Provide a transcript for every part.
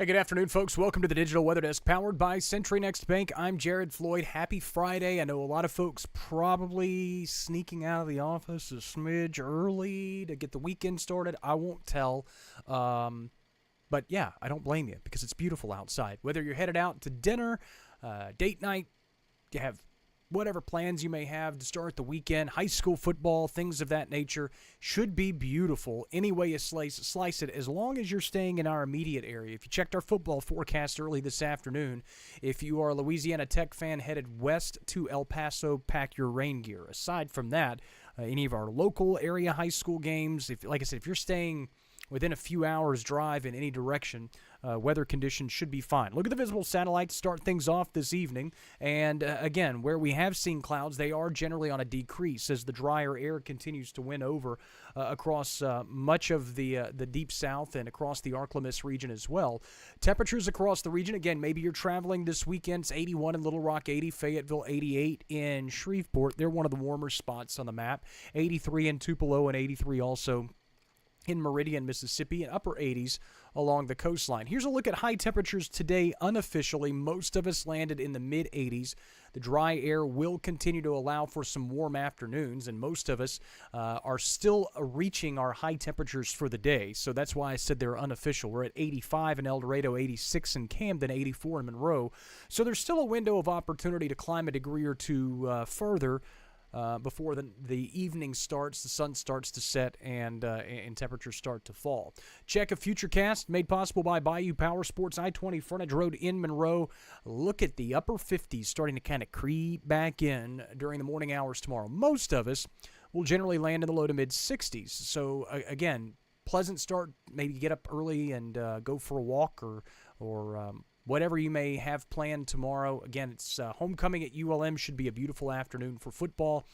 Good afternoon, folks. Welcome to the Digital Weather Desk, powered by Century Next Bank. I'm Jared Floyd. Happy Friday. I know a lot of folks probably sneaking out of the office a smidge early to get the weekend started. I won't tell. But yeah, I don't blame you because it's beautiful outside. Whether you're headed out to dinner, date night, you have whatever plans you may have to start the weekend, high school football, things of that nature, should be beautiful any way you slice it, as long as you're staying in our immediate area. If you checked our football forecast early this afternoon, if you are a Louisiana Tech fan headed west to El Paso, pack your rain gear. Aside from that, any of our local area high school games, like I said, if you're staying within a few hours drive in any direction, weather conditions should be fine. Look at the visible satellites to start things off this evening. And again, where we have seen clouds, they are generally on a decrease as the drier air continues to win over across much of the deep south and across the Arklamis region as well. Temperatures across the region, again, maybe you're traveling this weekend. It's 81 in Little Rock, 80, Fayetteville, 88 in Shreveport. They're one of the warmer spots on the map. 83 in Tupelo and 83 also in Meridian, Mississippi, and upper 80s along the coastline. Here's a look at high temperatures today. Unofficially, most of us landed in the mid-80s. The dry air will continue to allow for some warm afternoons, and most of us are still reaching our high temperatures for the day. So that's why I said they're unofficial. We're at 85 in El Dorado, 86 in Camden, 84 in Monroe. So there's still a window of opportunity to climb a degree or two further before the evening starts, the sun starts to set, and temperatures start to fall. Check a Futurecast made possible by Bayou Power Sports, I-20 Frontage Road in Monroe. Look at the upper 50s starting to kind of creep back in during the morning hours tomorrow. Most of us will generally land in the low to mid 60s. So again, pleasant start. Maybe get up early and go for a walk or whatever you may have planned tomorrow. Again, it's homecoming at ULM. Should be a beautiful afternoon for football.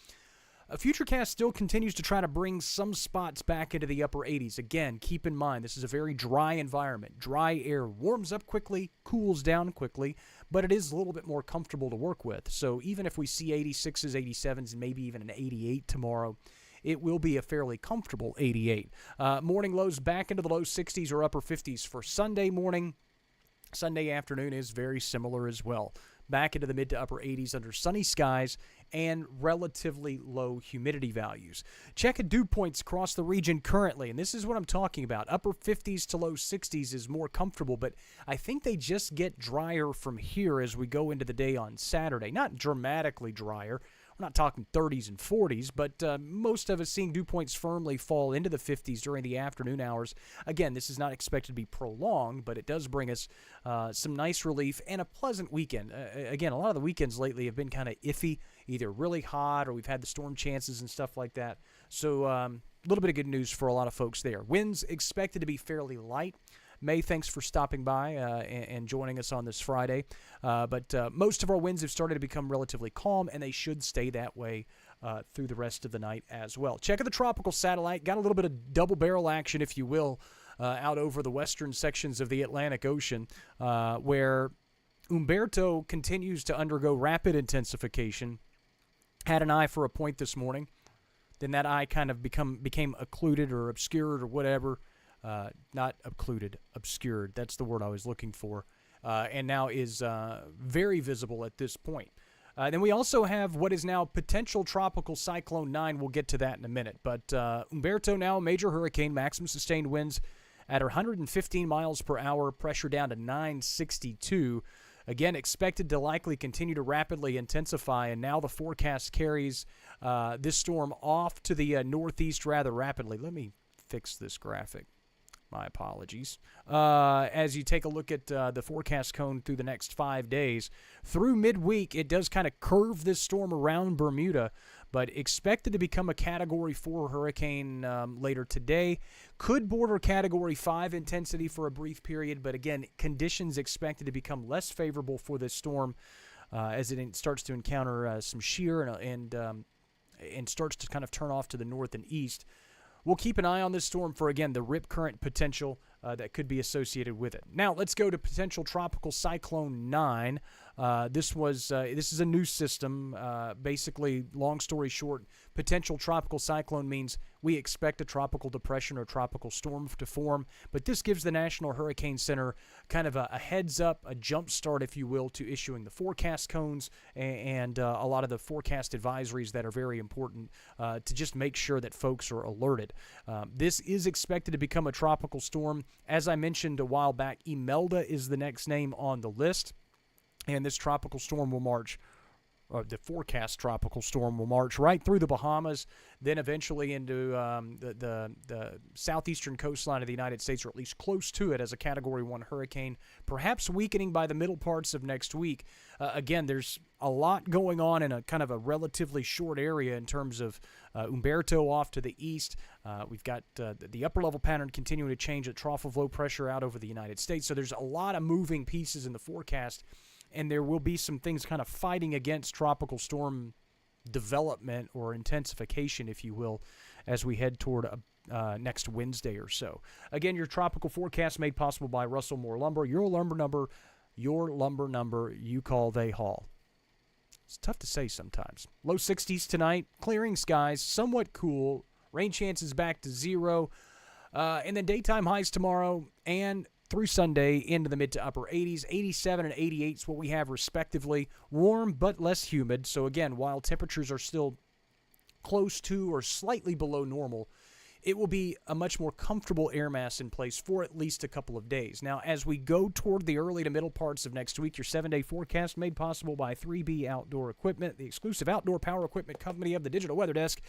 Futurecast still continues to try to bring some spots back into the upper 80s. Again, keep in mind, this is a very dry environment. Dry air warms up quickly, cools down quickly, but it is a little bit more comfortable to work with. So even if we see 86s, 87s, and maybe even an 88 tomorrow, it will be a fairly comfortable 88. Morning lows back into the low 60s or upper 50s for Sunday morning. Sunday afternoon is very similar as well. Back into the mid to upper 80s under sunny skies and relatively low humidity values. Check dew points across the region currently, and this is what I'm talking about. Upper 50s to low 60s is more comfortable, but I think they just get drier from here as we go into the day on Saturday. Not dramatically drier. We're not talking 30s and 40s, but most of us seeing dew points firmly fall into the 50s during the afternoon hours. Again, this is not expected to be prolonged, but it does bring us some nice relief and a pleasant weekend. Again, a lot of the weekends lately have been kind of iffy, either really hot or we've had the storm chances and stuff like that. So a little bit of good news for a lot of folks there. Winds expected to be fairly light. May, thanks for stopping by and joining us on this Friday. But most of our winds have started to become relatively calm, and they should stay that way through the rest of the night as well. Check out the tropical satellite. Got a little bit of double barrel action, if you will, out over the western sections of the Atlantic Ocean, where Humberto continues to undergo rapid intensification. Had an eye for a point this morning. Then that eye kind of became occluded or obscured or whatever. Not occluded, obscured. That's the word I was looking for. And now is very visible at this point. Then we also have what is now Potential Tropical Cyclone 9. We'll get to that in a minute. But Humberto now, major hurricane, maximum sustained winds at 115 miles per hour, pressure down to 962. Again, expected to likely continue to rapidly intensify, and now the forecast carries this storm off to the northeast rather rapidly. Let me fix this graphic. My apologies. As you take a look at the forecast cone through the next 5 days, through midweek, it does kind of curve this storm around Bermuda, but expected to become a Category 4 hurricane later today. Could border Category 5 intensity for a brief period, but again, conditions expected to become less favorable for this storm as it starts to encounter some shear and starts to kind of turn off to the north and east. We'll keep an eye on this storm for, again, the rip current potential that could be associated with it. Now, let's go to Potential Tropical Cyclone 9. This is a new system. Basically, long story short, potential tropical cyclone means we expect a tropical depression or tropical storm to form, but this gives the National Hurricane Center kind of a heads up, a jump start, if you will, to issuing the forecast cones and a lot of the forecast advisories that are very important to just make sure that folks are alerted. This is expected to become a tropical storm. As I mentioned a while back, Imelda is the next name on the list, and this tropical storm will march, or the forecast tropical storm will march right through the Bahamas, then eventually into the southeastern coastline of the United States, or at least close to it as a Category 1 hurricane, perhaps weakening by the middle parts of next week. Again, there's a lot going on in a kind of a relatively short area in terms of Humberto off to the east. We've got the upper level pattern continuing to change, a trough of low pressure out over the United States. So there's a lot of moving pieces in the forecast, and there will be some things kind of fighting against tropical storm development or intensification, if you will, as we head toward next Wednesday or so. Again, your tropical forecast made possible by Russell Moore Lumber. Your lumber number, you call, they haul. It's tough to say sometimes. Low 60s tonight, clearing skies, somewhat cool, rain chances back to 0, and then daytime highs tomorrow and through Sunday into the mid to upper 80s. 87 and 88 is what we have respectively. Warm but less humid. So again, while temperatures are still close to or slightly below normal, it will be a much more comfortable air mass in place for at least a couple of days. Now, as we go toward the early to middle parts of next week, your 7-day forecast made possible by 3B Outdoor Equipment, the exclusive outdoor power equipment company of the Digital Weather Desk.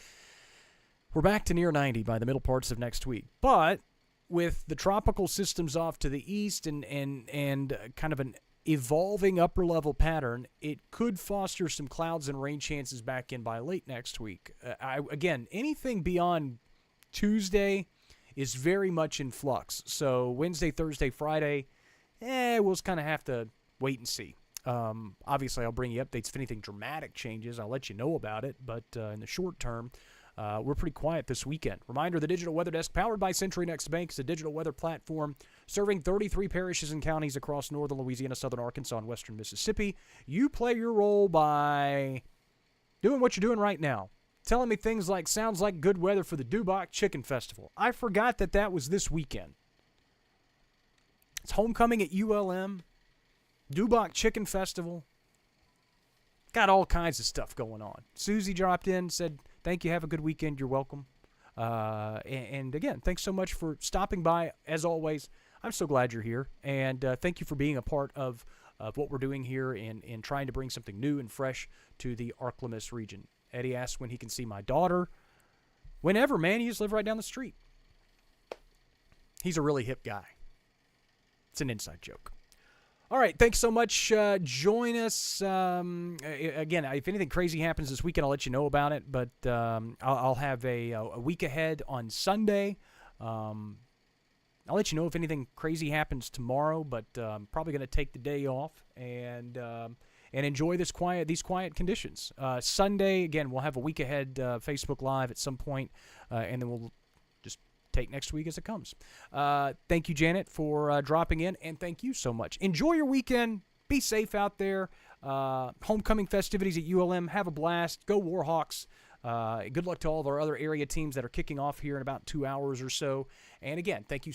We're back to near 90 by the middle parts of next week. But with the tropical systems off to the east and kind of an evolving upper-level pattern, it could foster some clouds and rain chances back in by late next week. Again, anything beyond Tuesday is very much in flux. So Wednesday, Thursday, Friday, we'll just kind of have to wait and see. Obviously, I'll bring you updates if anything dramatic changes. I'll let you know about it. But in the short term, we're pretty quiet this weekend. Reminder, the Digital Weather Desk, powered by Century Next Bank, is a digital weather platform serving 33 parishes and counties across northern Louisiana, southern Arkansas, and western Mississippi. You play your role by doing what you're doing right now. Telling me things like, sounds like good weather for the Dubach Chicken Festival. I forgot that was this weekend. It's homecoming at ULM, Dubach Chicken Festival. Got all kinds of stuff going on. Susie dropped in, said, thank you, have a good weekend, you're welcome. And again, thanks so much for stopping by. As always, I'm so glad you're here. And thank you for being a part of what we're doing here in trying to bring something new and fresh to the Arklamis region. Eddie asks when he can see my daughter. Whenever, man. You just live right down the street. He's a really hip guy. It's an inside joke. All right, thanks so much. Join us. Again, if anything crazy happens this weekend, I'll let you know about it. But I'll have a week ahead on Sunday. I'll let you know if anything crazy happens tomorrow, but I'm probably going to take the day off and enjoy these quiet conditions. Sunday, again, we'll have a week ahead Facebook Live at some point, and then we'll just take next week as it comes. Thank you, Janet, for dropping in, and thank you so much. Enjoy your weekend. Be safe out there. Homecoming festivities at ULM. Have a blast. Go Warhawks. Good luck to all of our other area teams that are kicking off here in about 2 hours or so. And again, thank you